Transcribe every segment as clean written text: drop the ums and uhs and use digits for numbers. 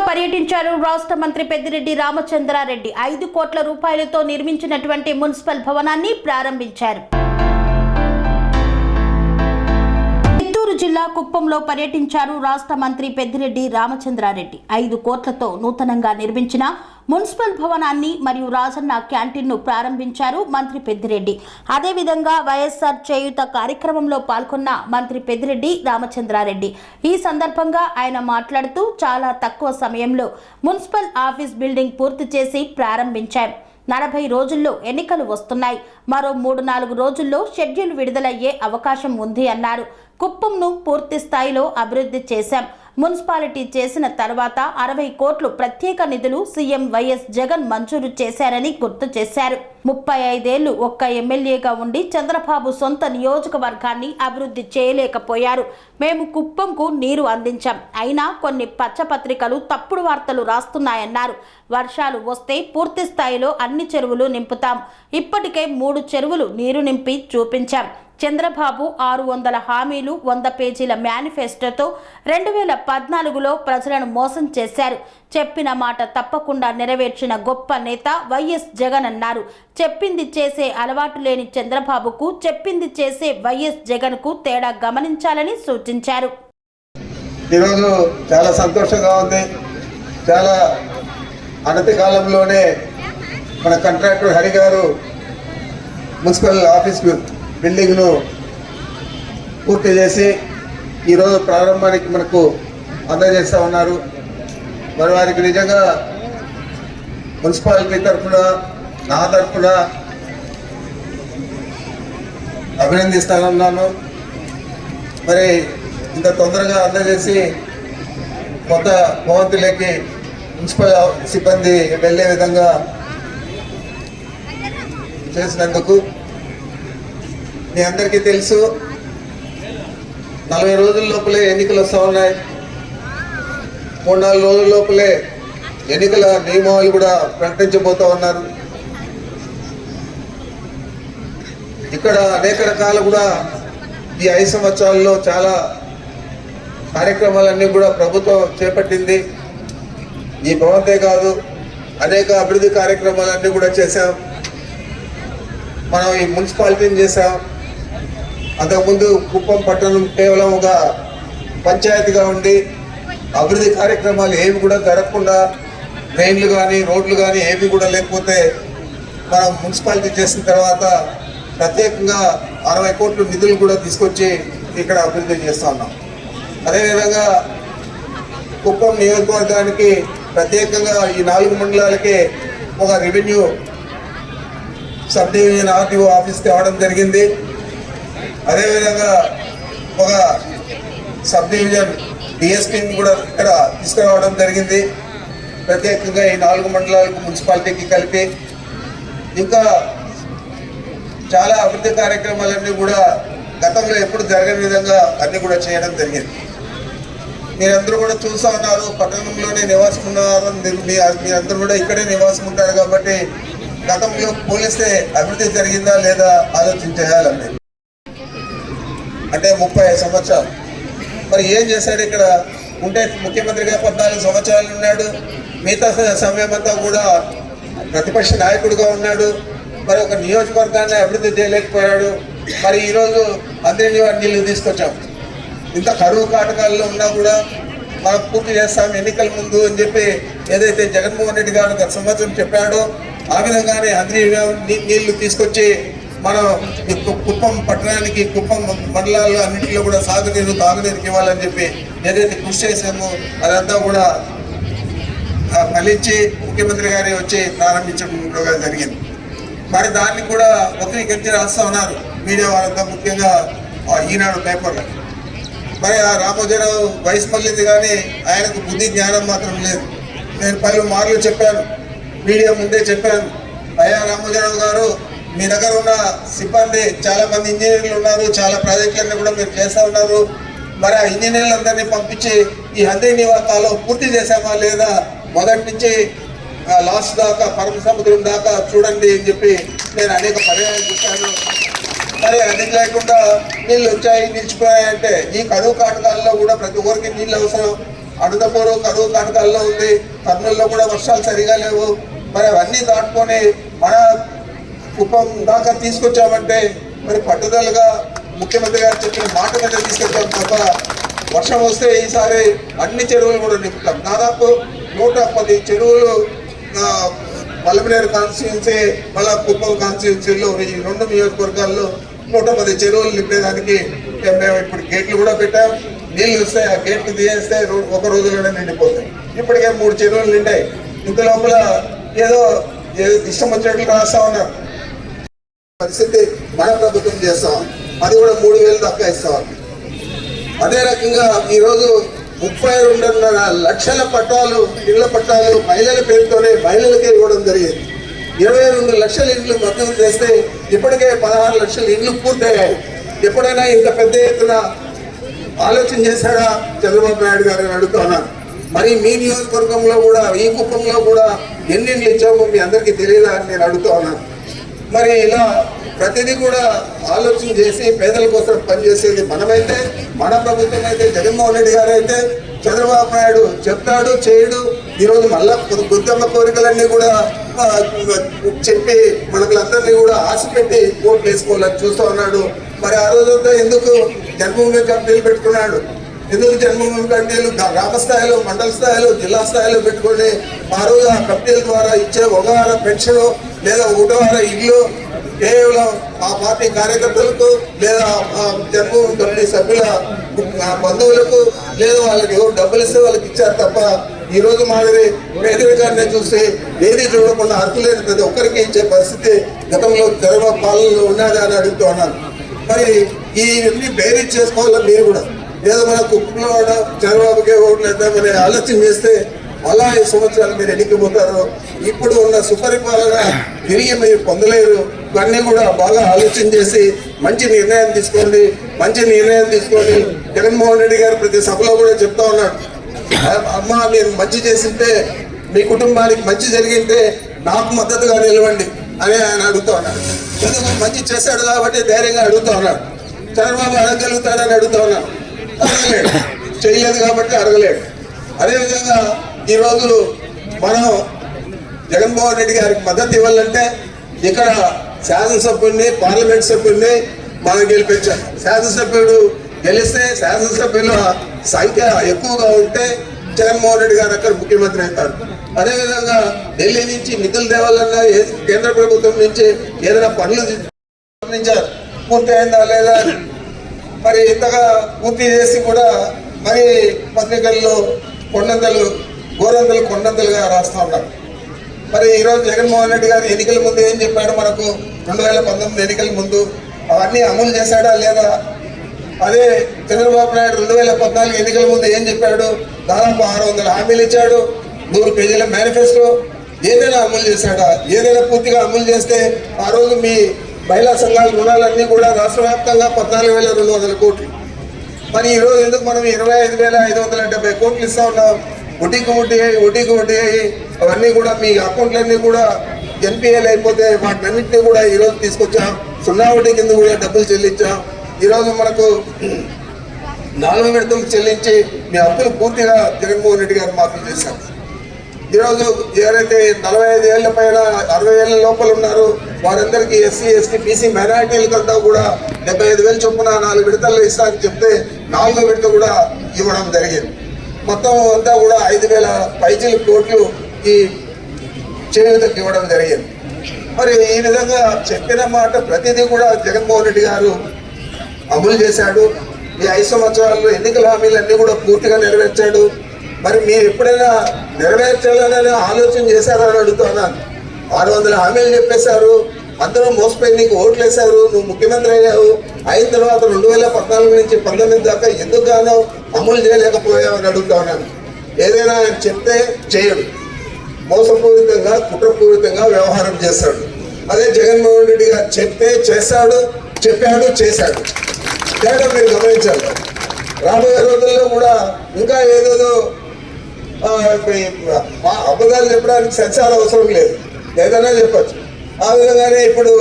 పర్యటించారు రాష్ట్ర మంత్రి పెద్దిరెడ్డి రామచంద్రారెడ్డి 5 కోట్ల రూపాయలతో నిర్మించినటువంటి మున్సిపల్ భవనాన్ని ప్రారంభించారు. చిత్తూరు జిల్లా కుప్పంలో పర్యటించారు రాష్ట్ర మంత్రి పెద్దిరెడ్డి రామచంద్రారెడ్డి. 5 కోట్లతో నూతనంగా నిర్మించిన మున్సిపల్ భవనాన్ని మరియు రాజన్న క్యాంటీన్ను ప్రారంభించారు మంత్రి పెద్దిరెడ్డి. అదేవిధంగా వైఎస్ఆర్ చేయూత కార్యక్రమంలో పాల్గొన్న మంత్రి పెద్దిరెడ్డి రామచంద్రారెడ్డి ఈ సందర్భంగా ఆయన మాట్లాడుతూ చాలా తక్కువ సమయంలో మున్సిపల్ ఆఫీస్ బిల్డింగ్ పూర్తి చేసి ప్రారంభించారు. 40 రోజుల్లో ఎన్నికలు వస్తున్నాయి. మరో 3-4 రోజుల్లో షెడ్యూల్ విడుదలయ్యే అవకాశం ఉంది అన్నారు. కుప్పంను పూర్తి స్థాయిలో అభివృద్ధి చేశాం. మున్సిపాలిటీ చేసిన తర్వాత 60 కోట్లు ప్రత్యేక నిధులు సీఎం వైఎస్ జగన్ మంజూరు చేశారని గుర్తు చేశారు. 35 ఏళ్లు ఒక్క ఎమ్మెల్యేగా ఉండి చంద్రబాబు సొంత నియోజకవర్గాన్ని అభివృద్ధి చేయలేకపోయారు. మేము కుప్పంకు నీరు అందించాం. అయినా కొన్ని పచ్చపత్రికలు తప్పుడు వార్తలు రాస్తున్నాయన్నారు. వర్షాలు వస్తే పూర్తి స్థాయిలో అన్ని చెరువులు నింపుతాం. ఇప్పటికే 3 చెరువులు నీరు నింపి చూపించాం. చంద్రబాబు 600 హామీలు 100 పేజీల మేనిఫెస్టోతో 2014లో ప్రజలను మోసం చేశారు. చెప్పిన మాట తప్పకుండా నెరవేర్చిన గొప్ప నేత వైఎస్ జగన్ అన్నారు. చెప్పింది చేసే అలవాటు లేని చంద్రబాబుకు చెప్పింది చేసే వైఎస్ జగన్కు తేడా గమనించాలని సూచించారు. ఈరోజు చాలా సంతోషంగా ఉంది. చాలా అనతి కాలంలోనే మన కాంట్రాక్టర్ హరి గారు మున్సిపల్ ఆఫీస్ బిల్డింగ్ను పూర్తి చేసి ఈరోజు ప్రారంభానికి మనకు అందజేస్తూ ఉన్నారు. మరి వారికి నిజంగా మున్సిపాలిటీ తరఫున నా తరఫున అభినందిస్తానన్నాను. మరి ఇంత తొందరగా అందజేసి కొత్త భవంతులకి మున్సిపల్ సిబ్బంది వెళ్ళే విధంగా చేసినందుకు మీ అందరికీ తెలుసు. 40 రోజుల లోపలే ఎన్నికలు వస్తూ ఉన్నాయి. 3-4 రోజుల లోపలే ఎన్నికల నియమావళి కూడా ప్రకటించబోతూ ఉన్నారు. ఇక్కడ అనేక రకాలు కూడా ఈ 5 సంవత్సరాల్లో చాలా కార్యక్రమాలన్నీ కూడా ప్రభుత్వం చేపట్టింది. ఈ భవంతే కాదు, అనేక అభివృద్ధి కార్యక్రమాలన్నీ కూడా చేశాం. మనం ఈ మున్సిపాలిటీని చేశాం. అంతకుముందు కుప్పం పట్టణం కేవలం ఒక పంచాయతీగా ఉండి అభివృద్ధి కార్యక్రమాలు ఏవి కూడా జరగకుండా ట్రైన్లు కానీ రోడ్లు కానీ ఏవి కూడా లేకపోతే మనం మున్సిపాలిటీ చేసిన తర్వాత ప్రత్యేకంగా 60 కోట్ల నిధులు కూడా తీసుకొచ్చి ఇక్కడ అభివృద్ధి చేస్తూ ఉన్నాం. అదేవిధంగా కుప్పం నియోజకవర్గానికి ప్రత్యేకంగా ఈ 4 మండలాలకే ఒక revenue sub division RTO office తేవడం జరిగింది. అదేవిధంగా ఒక సబ్ డివిజన్ డిఎస్పీని కూడా ఇక్కడ తీసుకురావడం జరిగింది. ప్రత్యేకంగా ఈ 4 మండలాలకు మున్సిపాలిటీకి కలిపి ఇంకా చాలా అభివృద్ధి కార్యక్రమాలన్నీ కూడా గతంలో ఎప్పుడు జరగని విధంగా అన్నీ కూడా చేయడం జరిగింది. మీరందరూ కూడా చూస్తూ ఉన్నారు. పట్టణంలోనే నివాసం ఉన్నారు. మీరందరూ కూడా ఇక్కడే నివాసం ఉంటారు కాబట్టి గతంలో పోలిస్తే అభివృద్ధి జరిగిందా లేదా ఆలోచించేయాలండి. అంటే 30 సంవత్సరాలు మరి ఏం చేశాడు ఇక్కడ ఉంటే? ముఖ్యమంత్రిగా 14 సంవత్సరాలు ఉన్నాడు. మిగతా సమయం అంతా కూడా ప్రతిపక్ష నాయకుడిగా ఉన్నాడు. మరి ఒక నియోజకవర్గాన్ని అభివృద్ధి చేయలేకపోయాడు. మరి ఈరోజు అందరినీ నీళ్లు తీసుకొచ్చాం. ఇంత కరువు కాటకాల్లో ఉన్నా కూడా మనం పూర్తి చేస్తాం ఎన్నికల ముందు అని చెప్పి ఏదైతే జగన్మోహన్ రెడ్డి గారు గత సంవత్సరం చెప్పాడో ఆ విధంగానే అందరి నీళ్లు తీసుకొచ్చి మనం కుప్పం పట్టణానికి కుప్పం మండలాల్లో అన్నింటిలో కూడా సాగునీరు తాగునీరుకి ఇవ్వాలని చెప్పి ఏదైతే కృషి చేసామో అదంతా కూడా ఫలించి ముఖ్యమంత్రి గారి వచ్చి ప్రారంభించడం జరిగింది. మరి దాన్ని కూడా వక్రీకరించి రాస్తూ ఉన్నారు మీడియా వాళ్ళంతా, ముఖ్యంగా ఈనాడు పేపర్లో. మరి ఆ రామోజీరావు వయసు మళ్ళీంది కానీ ఆయనకు బుద్ధి జ్ఞానం మాత్రం లేదు. నేను 10 మార్లు చెప్పాను, మీడియా ముందే చెప్పాను, అయ్యా రామోజీరావు గారు మీ దగ్గర ఉన్న సిబ్బంది చాలా మంది ఇంజనీర్లు ఉన్నారు, చాలా ప్రాజెక్టులన్నీ కూడా మీరు చేస్తూ ఉన్నారు. మరి ఆ ఇంజనీర్లందరినీ పంపించి ఈ హందీ నివాసాలు పూర్తి చేసామా లేదా, మొదటి నుంచి లాస్ట్ దాకా పరమ సముద్రం దాకా చూడండి అని చెప్పి నేను అనేక పర్యాయాలు చూశాను. మరి అది లేకుండా నీళ్ళు వచ్చాయి నిలిచిపోయాయంటే ఈ కరువు కాటకాల్లో కూడా ప్రతి ఒక్కరికి నీళ్ళు అవసరం. అనంతపురం కరువు కాటకాల్లో ఉంది, కర్నూలులో కూడా వర్షాలు సరిగా లేవు. మరి అవన్నీ దాటుకొని మన కుప్పం దాకా తీసుకొచ్చామంటే మరి పట్టుదలగా ముఖ్యమంత్రి గారు చెప్పిన మాట మీద తీసుకొచ్చాం తప్ప వర్షం వస్తే ఈసారి అన్ని చెరువులు కూడా నింపుతాం. దాదాపు 110 చెరువులు పల్లమనేరు కాన్స్టిట్యున్సీ మళ్ళా కుప్పం కాన్స్టిట్యున్సీలో ఈ 2 నియోజకవర్గాల్లో 110 చెరువులు నింపేదానికి మేము ఇప్పుడు గేట్లు కూడా పెట్టాం. నీళ్ళు వస్తాయి, ఆ గేట్లు తీయేస్తే ఒక రోజులోనే నిండిపోతాయి. ఇప్పటికే 3 చెరువులు నిండాయి. ఇంత లోపల ఏదో ఇష్టం వచ్చినట్లు రాస్తా ఉన్నారు. పరిస్థితి మన ప్రభుత్వం చేస్తాం, అది కూడా 3,000 దాకా ఇస్తాం. అదే రకంగా ఈరోజు 32.5 లక్షల పట్టాలు, ఇళ్ల పట్టాలు మహిళల పేరుతోనే మహిళలకే ఇవ్వడం జరిగింది. 22 లక్షల ఇండ్లు మంజూరు చేస్తే ఇప్పటికే 16 లక్షల ఇండ్లు పూర్తయ్యాయి. ఎప్పుడైనా ఇంత పెద్ద ఎత్తున ఆలోచన చేశాడా చంద్రబాబు నాయుడు గారు అని అడుగుతున్నాను. మరి మీ నియోజకవర్గంలో కూడా, ఈ కుప్పంలో కూడా ఎన్ని ఇండ్లు ఇచ్చామో మీ అందరికీ తెలియదా అని నేను అడుగుతా ఉన్నాను. మరి ఇలా ప్రతిదీ కూడా ఆలోచన చేసి పేదల కోసం పనిచేసేది మనమైతే, మన ప్రభుత్వం అయితే, జగన్మోహన్ రెడ్డి గారు అయితే, చంద్రబాబు నాయుడు చెప్తాడు చేయడు. ఈరోజు మళ్ళా గుద్దమ్మ కోరికలన్నీ కూడా చెప్పి మనకులందరినీ కూడా ఆశ పెట్టి ఓట్లు వేసుకోవాలని చూస్తూ ఉన్నాడు. మరి ఆ రోజంతా ఎందుకు జన్మభూమి కమిటీలు పెట్టుకున్నాడు? ఎందుకు జన్మభూమి కమిటీలు గ్రామ స్థాయిలో, మండల స్థాయిలో, జిల్లా స్థాయిలో పెట్టుకొని ఆ రోజు ఆ కమిటీల ద్వారా ఇచ్చే 1 వార పెన్షన్ లేదా 1 వార ఇల్లు కేవలం ఆ పార్టీ కార్యకర్తలకు లేదా జన్మభూమి కమిటీ సభ్యుల బంధువులకు లేదా వాళ్ళకి ఎవరు డబ్బులు ఇస్తే వాళ్ళకి ఇచ్చారు తప్ప ఈ రోజు మాదిరి పేదరికాన్ని చూసి ఏది చూడకుండా అర్హులేని ప్రతి ఒక్కరికి ఇచ్చే పరిస్థితి గతంలో చంద్రబాబు పాలనలో ఉన్నదా అని అడుగుతూ ఉన్నాను. మరి ఇవన్నీ బేరీజ్ చేసుకోవాలని మీరు కూడా ఏదో మన కుప్పంలో చంద్రబాబుకే ఓట్లు వేద్దామని ఆలోచన చేస్తే అలా 5 సంవత్సరాలు మీరు ఎన్నికపోతారు. ఇప్పుడు ఉన్న సుపరిపాలన తిరిగి మీరు పొందలేరు. ఇవన్నీ కూడా బాగా ఆలోచన చేసి మంచి నిర్ణయం తీసుకోండి. జగన్మోహన్ రెడ్డి గారు ప్రతి సభలో కూడా చెప్తా ఉన్నాడు, అమ్మ మీరు మంచి చేసింటే, మీ కుటుంబానికి మంచి జరిగింటే నాకు మద్దతుగా నిలవండి అని ఆయన అడుగుతా ఉన్నాడు. ఎందుకు మంచి చేశాడు కాబట్టి ధైర్యంగా అడుగుతా ఉన్నాడు. చంద్రబాబు అడగలుగుతాడని అడుగుతా ఉన్నాడు, అడగలేడు. చేయలేదు కాబట్టి అడగలేడు. అదేవిధంగా ఈరోజు మనం జగన్మోహన్ రెడ్డి గారికి మద్దతు ఇవ్వాలంటే ఇక్కడ శాసనసభ్యుడిని, పార్లమెంట్ సభ్యుడిని మనం గెలిపించాం. శాసనసభ్యుడు గెలిస్తే శాసనసభ్యుల సంఖ్య ఎక్కువగా ఉంటే జగన్మోహన్ రెడ్డి గారు అక్కడ ముఖ్యమంత్రి అవుతారు. అదేవిధంగా ఢిల్లీ నుంచి నిధులు తేవాలన్నా కేంద్ర ప్రభుత్వం నుంచి ఏదైనా పనులు పూర్తి అయిందా లేదా మరి ఇంతగా పూర్తి చేసి కూడా మరి పత్రికల్లో కొండంతలుగా రాస్తూ ఉన్నారు. మరి ఈరోజు జగన్మోహన్ రెడ్డి గారు ఎన్నికల ముందు ఏం చెప్పాడు మనకు? 2019 ఎన్నికల ముందు అవన్నీ అమలు చేశాడా లేదా? అదే చంద్రబాబు నాయుడు 2014 ఎన్నికల ముందు ఏం చెప్పాడు? దాదాపు 600 హామీలు ఇచ్చాడు, 100 పేజీల మేనిఫెస్టో. ఏదైనా అమలు చేశాడా? ఏదైనా పూర్తిగా అమలు చేస్తే ఆ రోజు మీ మహిళా సంఘాల రుణాలన్నీ కూడా రాష్ట్ర వ్యాప్తంగా 14,200 కోట్లు. మరి ఈరోజు ఎందుకు మనం 25,570 కోట్లు ఇస్తా ఉన్నాం? వడ్డీకి వడ్డీ అవన్నీ కూడా మీ అకౌంట్లన్నీ కూడా ఎన్పిఎల్ అయిపోతే వాటినన్నింటినీ కూడా ఈరోజు తీసుకొచ్చాం. 0 వడ్డీ కింద కూడా డబ్బులు చెల్లించాం. ఈరోజు మనకు 4 విడతలు చెల్లించి మీ అప్పులు పూర్తిగా జగన్మోహన్ రెడ్డి గారు మాఫీ చేశారు. ఈరోజు ఎవరైతే 45 ఏళ్ల పైన 60 ఏళ్ల లోపల ఉన్నారో వారందరికీ ఎస్సీ, ఎస్టీ, బీసీ మైనారిటీలకంతా కూడా 75,000 చొప్పున 4 విడతల్లో ఇస్తారని చెప్తే 4వ విడత కూడా ఇవ్వడం జరిగింది. మొత్తం అంతా కూడా 5,000 కోట్లు ఈ చేయూతకు ఇవ్వడం జరిగింది. మరి ఈ విధంగా చెప్పిన మాట ప్రతిదీ కూడా జగన్మోహన్ రెడ్డి గారు అమలు చేశాడు. ఈ 5 సంవత్సరాల్లో ఎన్నికల హామీలన్నీ కూడా పూర్తిగా నెరవేర్చాడు. మరి మీరు ఎప్పుడైనా నెరవేర్చాలని ఆలోచన చేశారని అడుగుతున్నాను. 600 హామీలు చెప్పేశారు, అందరూ మోసపోయి నీకు ఓట్లు వేశారు, నువ్వు ముఖ్యమంత్రి అయ్యావు. అయిన తర్వాత 2014 నుంచి 19 దాకా ఎందుకుగానో అమలు చేయలేకపోయావు అని అడుగుతా ఉన్నాను. ఏదైనా ఆయన చెప్తే చేయడు, మోసపూరితంగా కుట్రపూరితంగా వ్యవహారం చేస్తాడు. అదే జగన్మోహన్ రెడ్డి గారు చెప్తే చేస్తాడు, చెప్పాడు, చేశాడు. తేడా మీరు గమనించాలి. రాబోయే రోజుల్లో కూడా ఇంకా ఏదేదో అబద్ధాలు చెప్పడానికి సెన్సార్ అవసరం లేదు, ఏదైనా చెప్పచ్చు. ఆ విధంగానే ఇప్పుడు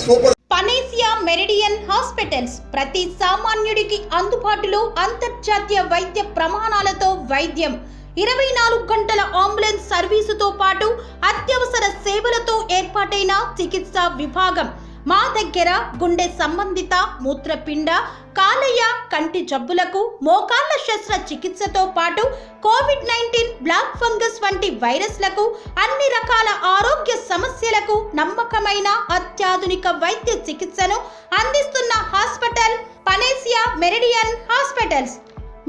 సూపర్ పనేసియా మెరిడియన్ హాస్పిటల్స్ ప్రతి సామాన్యుడికి అందుబాటులో అంతర్జాతీయ వైద్య ప్రమాణాలతో వైద్యం 24 గంటల అంబులెన్స్ సర్వీసుతో పాటు అత్యవసర సేవలతో ఏర్పాటైన చికిత్సా విభాగం మా దగ్గర గుండె సంబంధిత మూత్రపిండ కాలేయ కంటి జబ్బులకు మోకాళ్ల శస్త్రచికిత్సతో పాటు కోవిడ్-19 బ్లాక్ ఫంగస్ వంటి వైరస్లకు అన్ని రకాల ఆరోగ్య సమస్యలకు నమ్మకమైన అత్యాధునిక వైద్య చికిత్సను అందిస్తున్న హాస్పిటల్ పనేసియా మెరిడియన్ హాస్పిటల్స్.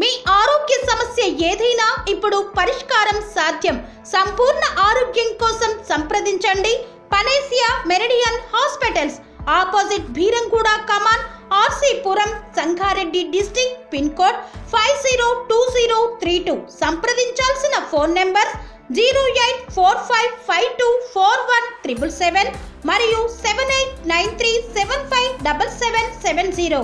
మీ ఆరోగ్య సమస్య ఏదైనా ఇప్పుడు పరిష్కారం సాధ్యం. సంపూర్ణ ఆరోగ్యం కోసం సంప్రదించండి panacea Meridian hospitals, opposite Bheeramguda Kaman, RC Puram, Sangareddy district, pin code 502032. సంప్రదించాల్సిన ఫోన్ నెంబర్ 0845524177 మరియు 7893757770.